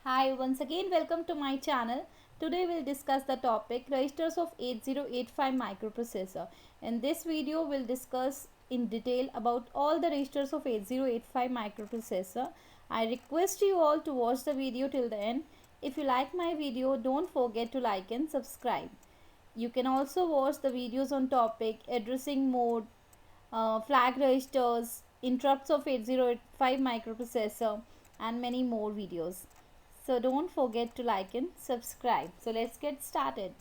Hi, once again welcome to my channel. Today we'll discuss the topic registers of 8085 microprocessor. In this video we'll discuss in detail about all the registers of 8085 microprocessor. I request you all to watch the video till the end. If you like my video, don't forget to like and subscribe. You can also watch the videos on topic addressing mode, flag registers, interrupts of 8085 microprocessor and many more videos. So don't forget to like and subscribe. So let's get started.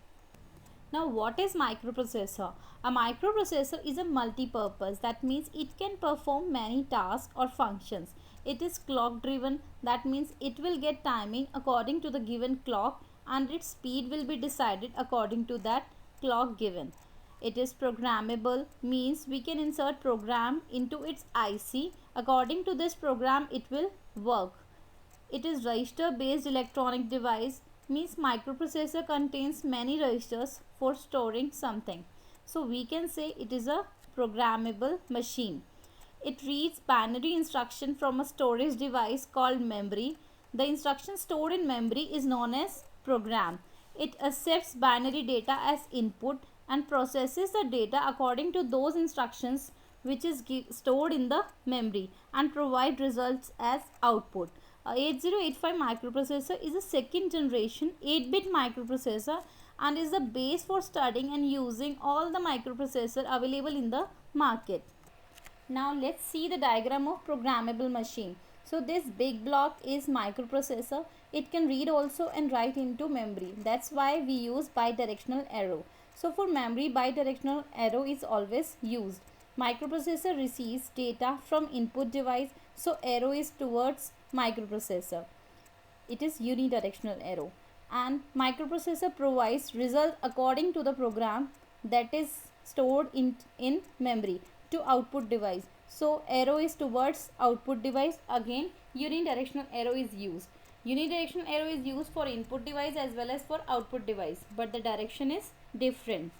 Now what is microprocessor? A microprocessor is a multi-purpose. That means it can perform many tasks or functions. It is clock driven. That means it will get timing according to the given clock and its speed will be decided according to that clock given. It is programmable, means we can insert program into its IC. According to this program it will work. It is register based electronic device, means microprocessor contains many registers for storing something. So we can say it is a programmable machine. It reads binary instruction from a storage device called memory. The instruction stored in memory is known as program. It accepts binary data as input and processes the data according to those instructions which is stored in the memory and provide results as output. 8085 microprocessor is a second generation 8-bit microprocessor and is the base for studying and using all the microprocessor available in the market. Now let's see the diagram of programmable machine. So this big block is microprocessor. It can read also and write into memory. That's why we use bidirectional arrow. So for memory, bidirectional arrow is always used. Microprocessor receives data from input device. So arrow is towards microprocessor. It is unidirectional arrow. And microprocessor provides result according to the program that is stored in memory to output device. So arrow is towards output device. Again unidirectional arrow is used. Unidirectional arrow is used for input device as well as for output device, but the direction is different.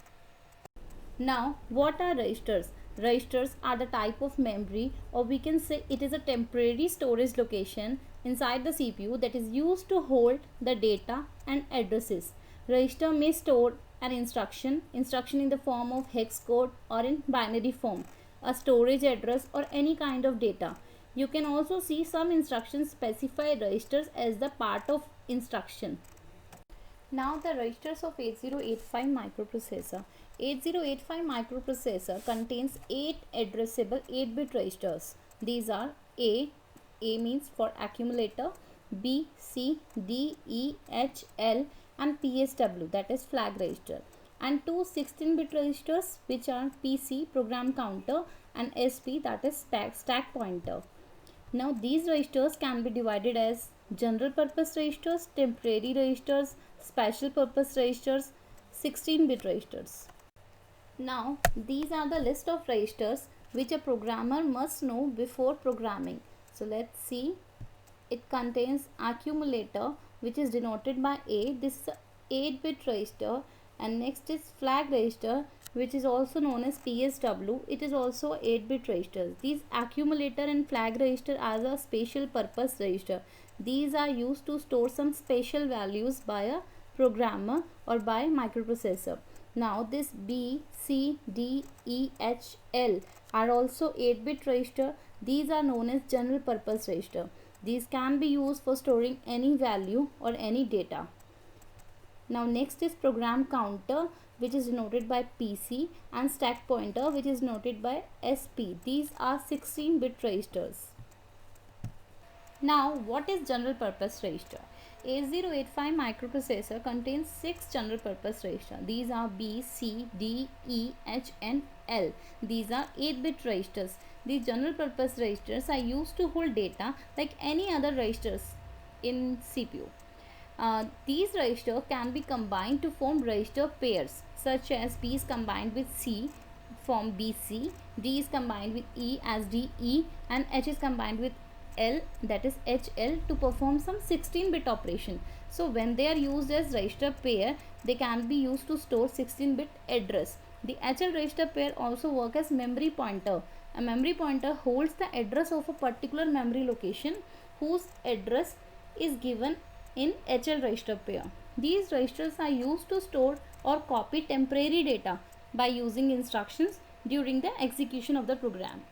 Now what are registers? Registers are the type of memory, or we can say it is a temporary storage location inside the CPU that is used to hold the data and addresses. Register may store an instruction in the form of hex code or in binary form, a storage address or any kind of data. You can also see some instructions specify registers as the part of instruction. Now the registers of 8085 microprocessor. 8085 microprocessor contains 8 addressable 8-bit registers. These are A means for accumulator, B, C, D, E, H, L and PSW, that is flag register, and two 16-bit registers which are PC, program counter, and SP, that is stack pointer. Now these registers can be divided as general purpose registers, temporary registers, special purpose registers, 16-bit registers. Now these are the list of registers which a programmer must know before programming. So let's see. It contains accumulator, which is denoted by A. This is a 8-bit register, and next is flag register, which is also known as PSW. It is also 8-bit registers. These accumulator and flag register are a special purpose register. These are used to store some special values by a programmer or by microprocessor. Now this B, C, D, E, H, L are also 8-bit register. These are known as general purpose register. These can be used for storing any value or any data. Now next is program counter, which is denoted by PC, and stack pointer, which is denoted by SP. These are 16-bit registers. Now what is general purpose register? 8085 microprocessor contains 6 general purpose registers. These are B, C, D, E, H and L. These are 8-bit registers. These general purpose registers are used to hold data like any other registers in CPU. These registers can be combined to form register pairs, such as B is combined with C form BC, D is combined with E as DE, and H is combined with L, that is HL, to perform some 16-bit operation. So when they are used as register pair, they can be used to store 16-bit address. The HL register pair also work as memory pointer. A memory pointer holds the address of a particular memory location whose address is given in HL register pair. These registers are used to store or copy temporary data by using instructions during the execution of the program.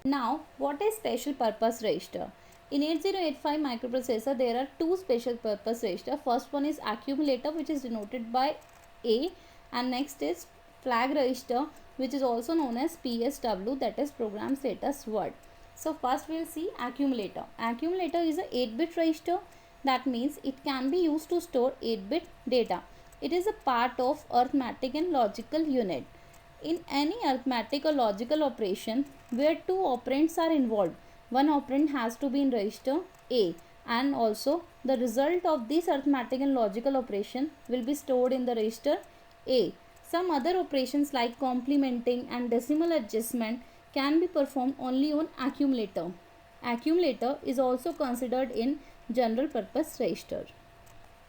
Now, what is special purpose register? In 8085 microprocessor, there are two special purpose register. First one is accumulator, which is denoted by A, and next is flag register, which is also known as PSW, that is program status word. So first we'll see accumulator. Accumulator is a 8-bit register. That means it can be used to store 8-bit data. It is a part of arithmetic and logical unit. In any arithmetic or logical operation where two operands are involved, one operand has to be in register A, and also the result of this arithmetic and logical operation will be stored in the register A. Some other operations like complementing and decimal adjustment can be performed only on accumulator. Accumulator is also considered in general purpose register.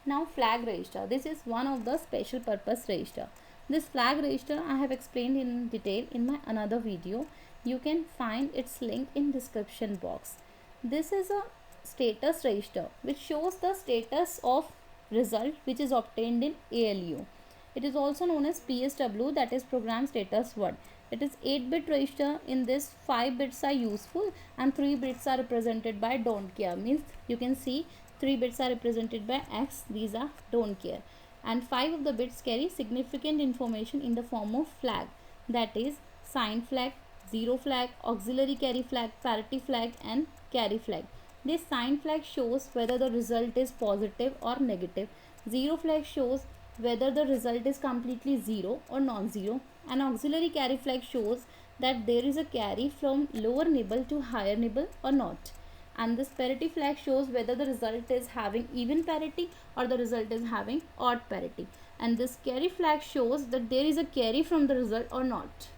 Now flag register. This is one of the special purpose register. This flag register I have explained in detail in my another video. You can find its link in description box. This is a status register which shows the status of result which is obtained in ALU. It is also known as PSW, that is program status word. It is 8-bit register. In this 5 bits are useful and 3 bits are represented by don't care. Means you can see 3 bits are represented by X, these are don't care, and 5 of the bits carry significant information in the form of flag, that is sign flag, zero flag, auxiliary carry flag, parity flag and carry flag. This sign flag shows whether the result is positive or negative. Zero flag shows whether the result is completely zero or non-zero, and auxiliary carry flag shows that there is a carry from lower nibble to higher nibble or not, and this parity flag shows whether the result is having even parity or the result is having odd parity, and this carry flag shows that there is a carry from the result or not.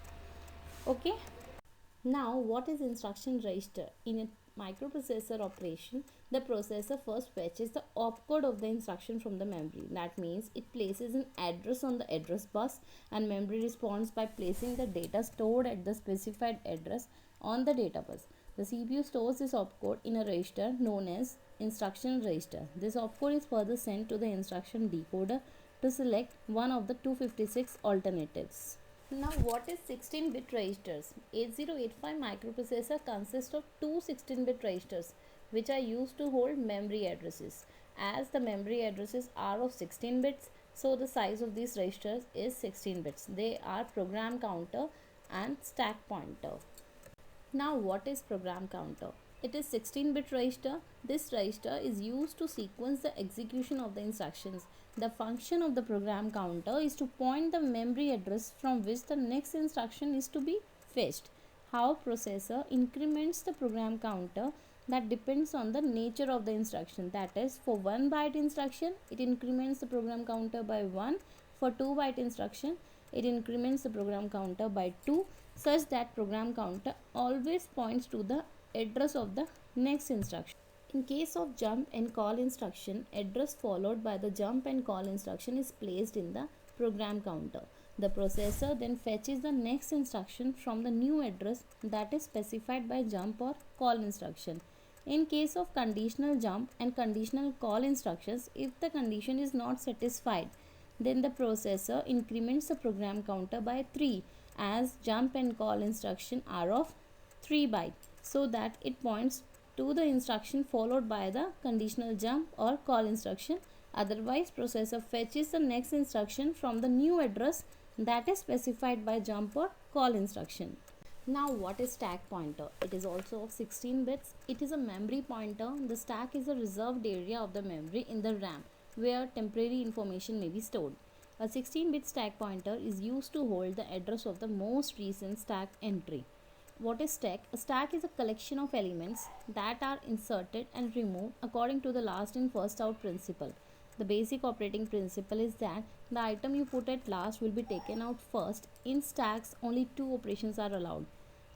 Okay. Now what is instruction register? In a microprocessor operation, the processor first fetches the opcode of the instruction from the memory. That means it places an address on the address bus, and memory responds by placing the data stored at the specified address on the data bus. The CPU stores this opcode in a register known as instruction register. This opcode is further sent to the instruction decoder to select one of the 256 alternatives. Now what is 16-bit registers? 8085 microprocessor consists of two 16-bit registers which are used to hold memory addresses. As the memory addresses are of 16 bits, so the size of these registers is 16 bits. They are program counter and stack pointer. Now what is program counter? It is 16-bit register. This register is used to sequence the execution of the instructions. The function of the program counter is to point the memory address from which the next instruction is to be fetched. How processor increments the program counter, that depends on the nature of the instruction. That is, for 1 byte instruction, it increments the program counter by 1. For 2 byte instruction, it increments the program counter by 2, such that program counter always points to the address of the next instruction. In case of jump and call instruction, address followed by the jump and call instruction is placed in the program counter. The processor then fetches the next instruction from the new address that is specified by jump or call instruction. In case of conditional jump and conditional call instructions, if the condition is not satisfied, then the processor increments the program counter by 3, as jump and call instruction are of 3 bytes, so that it points to the instruction followed by the conditional jump or call instruction. Otherwise, processor fetches the next instruction from the new address that is specified by jump or call instruction. Now what is stack pointer? It is also of 16 bits. It is a memory pointer. The stack is a reserved area of the memory in the RAM where temporary information may be stored. A 16-bit stack pointer is used to hold the address of the most recent stack entry. What is stack? A stack is a collection of elements that are inserted and removed according to the last in first out principle. The basic operating principle is that the item you put at last will be taken out first. In stacks, only two operations are allowed.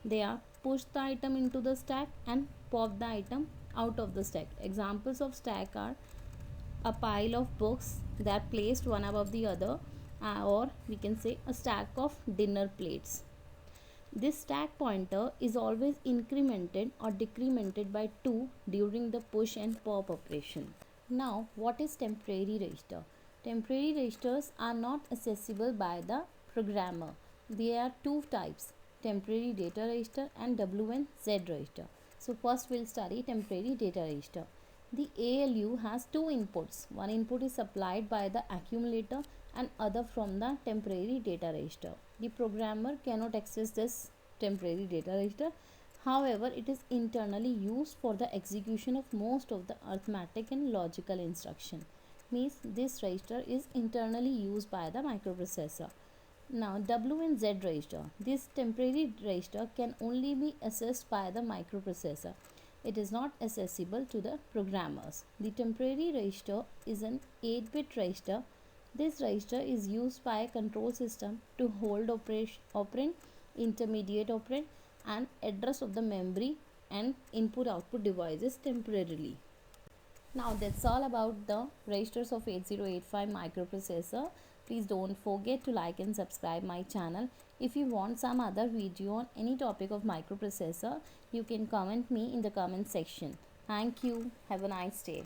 They are push the item into the stack and pop the item out of the stack. Examples of stack are a pile of books that are placed one above the other, or we can say a stack of dinner plates. This stack pointer is always incremented or decremented by 2 during the push and pop operation. Now, what is temporary register? Temporary registers are not accessible by the programmer. There are two types, temporary data register and W and Z register. So first we'll study temporary data register. The ALU has two inputs. One input is supplied by the accumulator and other from the temporary data register. The programmer cannot access this temporary data register. However, it is internally used for the execution of most of the arithmetic and logical instruction. Means this register is internally used by the microprocessor. Now W and Z register. This temporary register can only be accessed by the microprocessor. It is not accessible to the programmers. The temporary register is an 8-bit register. This register is used by a control system to hold operand, intermediate operand and address of the memory and input output devices temporarily. Now that's all about the registers of 8085 microprocessor. Please don't forget to like and subscribe my channel. If you want some other video on any topic of microprocessor, you can comment me in the comment section. Thank you. Have a nice day.